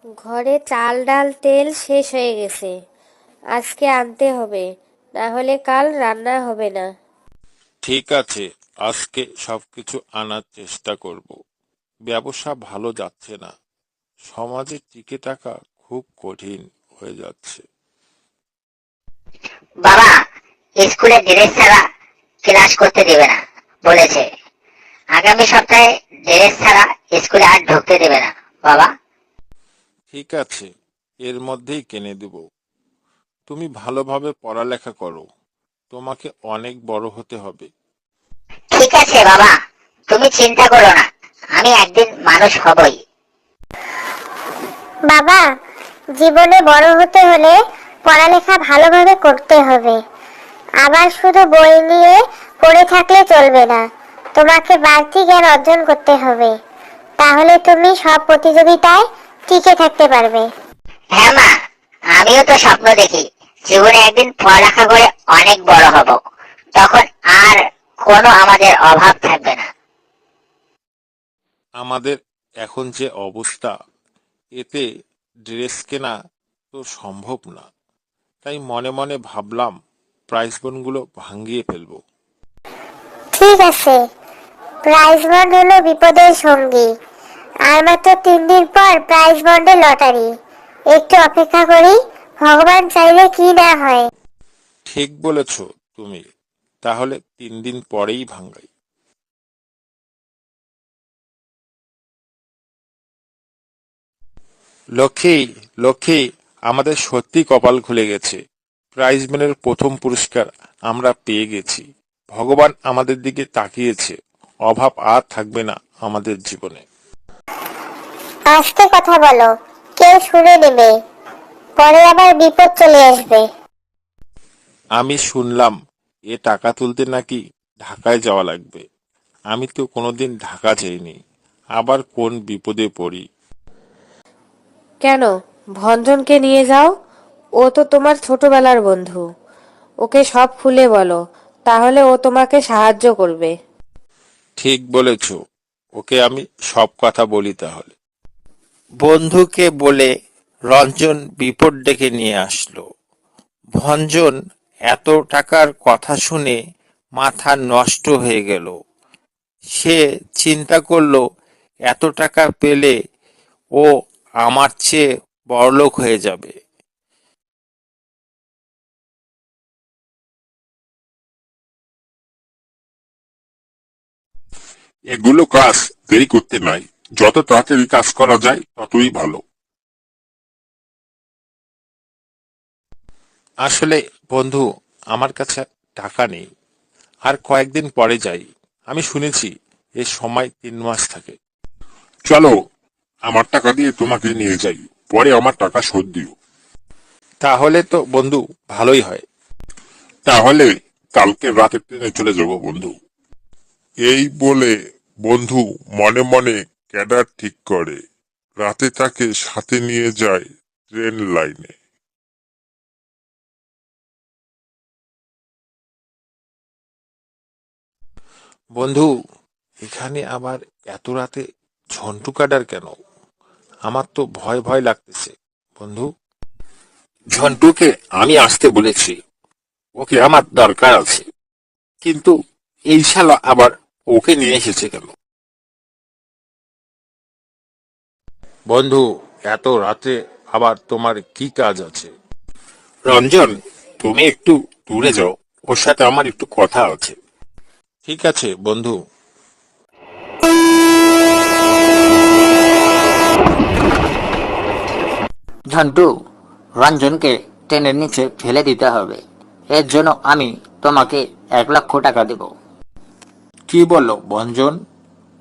ঘরে চাল ডাল তেল শেষ হয়ে গেছে, আজকে আনতে হবে, না হলে কাল রান্না হবে না। ঠিক আছে, আজকে সবকিছু আনার চেষ্টা করব। ব্যবসা ভালো যাচ্ছে না, সমাজে টিকে থাকা খুব কঠিন হয়ে যাচ্ছে। বাবা স্কুলে ড্রেস ছাড়া ক্লাস করতে দেবে না বলেছে। আগামী সপ্তাহে ড্রেস ছাড়া স্কুলে আর ঢুকতে দেবে না বাবা। ঠিক আছে, এর মধ্যেই কিনে দেব। তুমি ভালোভাবে পড়ালেখা করো, তোমাকে অনেক বড় হতে হবে। ঠিক আছে বাবা, তুমি চিন্তা করো না, আমি একদিন মানুষ হবই। বাবা, জীবনে বড় হতে হলে পড়ালেখা ভালোভাবে করতে হবে। আবার শুধু বই নিয়ে পড়ে থাকলে চলবে না, তোমাকে বাড়তি জ্ঞান অর্জন করতে হবে। তাহলে তুমি সব প্রতিযোগিতায় টিকে থাকতে পারবে। হ্যাঁ মা, আমিও তো স্বপ্ন দেখি জীবনে একদিন পড়ালেখা করে অনেক বড় হব, তখন আর কোনো আমাদের অভাব থাকবে না। আমাদের এখন যে অবস্থা, এতে ড্রেস কেনা তো সম্ভব না। তাই মনে মনে ভাবলাম প্রাইস বন্ডগুলো ভাঙিয়ে ফেলবো। ঠিক আছে, প্রাইজ বন্ড হলো বিপদের সঙ্গী। আর মাত্র 3 দিন পর প্রাইজ বন্ডের লটারি। একটু অপেক্ষা করি, ভগবান চাইলে কি না হয়। ঠিক বলেছ তুমি, তাহলে 3 দিন পরেই ভাঙাই। লক্ষ্মী, লক্ষ্মী, আমাদের সত্যি কপাল খুলে গেছে। প্রাইজ মানির প্রথম পুরস্কার আমরা পেয়ে গেছি। ভগবান আমাদের দিকে তাকিয়েছে, অভাব আর থাকবে না আমাদের জীবনে। আস্তে কথা বলো, কেউ শুনে নেবে, পরে আবার বিপদ চলে আসবে। আমি শুনলাম এ টাকা তুলতে নাকি ঢাকায় যাওয়া লাগবে। আমি তো কোনোদিন ঢাকা যাইনি, আবার কোন বিপদে পড়ি। কেন, ভঞ্জনকে নিয়ে যাও, ও তো তোমার ছোটবেলার বন্ধু। ওকে সব খুলে বলো, তাহলে ও তোমাকে সাহায্য করবে। ঠিক বলেছ, ওকে আমি সব কথা বলি তাহলে। বন্ধুকে বলে রঞ্জন বিপদ ডেকে নিয়ে আসলো। ভঞ্জন এত টাকার কথা শুনে মাথা নষ্ট হয়ে গেল। সে চিন্তা করলো এত টাকা পেলে ও আমার চেয়ে বড়লোক হয়ে যাবে। এগুলো কাজ দেরি করতে নাই, যত তাড়াতাড়ি কাজ করা যায় ততই ভালো। আসলে বন্ধু, আমার কাছে টাকা নেই, আর কয়েকদিন পরে যাই। আমি শুনেছি এর সময় 3 মাস থাকে। চলো, আমার টাকা দিয়ে তোমাকে নিয়ে যাই, পরে আমার টাকা শোধ দিও। তাহলে তো বন্ধু ভালোই হয়। তাহলে কালকে রাতে ট্রেনে চলে যাব বন্ধু। এই বলে বন্ধু মনে মনে ক্যাডার ঠিক করে, রাতে তাকে সাথে নিয়ে যায় ট্রেন লাইনে। বন্ধু, এখানে আবার এত রাতে ঝন্টু কাটার কেন? আমার তো ভয় ভয় লাগতেছে বন্ধু। ঝন্টুকে আমি আসতে বলেছি, ওকে আমার দরকার আছে, কিন্তু এই শালা আবার ওকে নিয়ে এসেছে কেন? বন্ধু, এত রাতে আবার তোমার কি কাজ আছে? রঞ্জন, তুমি একটু দূরে যাও, ওর সাথে আমার একটু কথা আছে। ঠিক আছে বন্ধু। ঝন্টু, রঞ্জনকে ট্রেনের নিচে ফেলে দিতে হবে। এর জন্য আমি তোমাকে 1 লক্ষ টাকা দেব। কি বলো ভঞ্জন?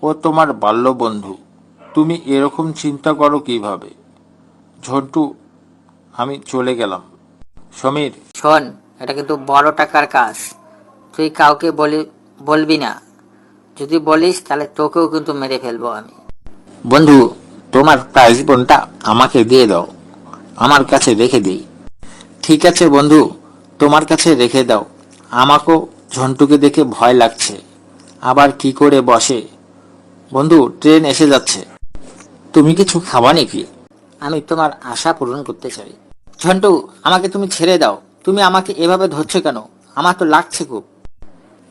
ও তোমার বাল্য বন্ধু, তুমি এরকম চিন্তা করো কিভাবে? ঝন্টু, আমি চলে গেলাম। সমীর, শোন, এটা কিন্তু বড় টাকার কাজ। তুই কাউকে বলবি না। যদি বলিস তাহলে তোকেও কিন্তু মেরে ফেলবো আমি। বন্ধু, তোমার প্রাইজ বোনটা আমাকে দিয়ে দাও, আমার কাছে রেখে দিই। ঠিক আছে বন্ধু, তোমার কাছে রেখে দাও। আমাকেও ঝন্টুকে দেখে ভয় লাগছে, আবার কি করে বসে। বন্ধু, ট্রেন এসে যাচ্ছে, তুমি কিছু খাবা নাকি? আমি তোমার আশা পূরণ করতে চাই। ঝন্টু, আমাকে তুমি ছেড়ে দাও। তুমি আমাকে এভাবে ধরছো কেন? আমার তো লাগছে খুব।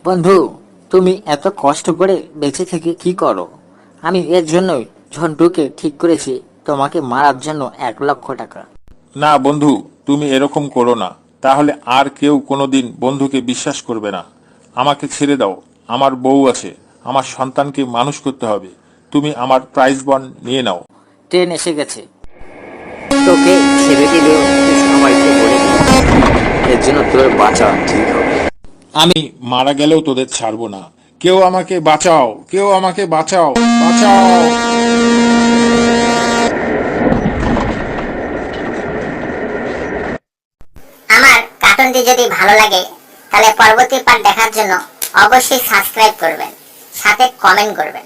বন্ধু, তুমি এত কষ্ট করে বেঁচে থেকে কি করো? আমি এর জন্যই ঝন্টুকে ঠিক করেছি তোমাকে মারার জন্য 1,00,000 টাকা। না বন্ধু, তুমি এরকম করো না, তাহলে আর কেউ কোনোদিন বন্ধুকে বিশ্বাস করবে না। আমাকে ছেড়ে দাও, আমার বউ আছে, আমার সন্তানকে মানুষ করতে হবে। তুমি আমার প্রাইজ বন্ড নিয়ে নাও। ট্রেন এসে গেছে। তোকে ছেড়ে দিলেও তুই সবাইকে বলে দিবি। এর জন্য তোর বাঁচা ঠিক হবে। আমি মারা গেলেও তোদের ছাড়বো না। কেউ আমাকে বাঁচাও, কেউ আমাকে বাঁচাও, বাঁচাও। আমার কার্টুনটি যদি ভালো লাগে তাহলে পরবর্তী পার্ট দেখার জন্য অবশ্যই সাবস্ক্রাইব করবেন, সাথে কমেন্ট করবেন।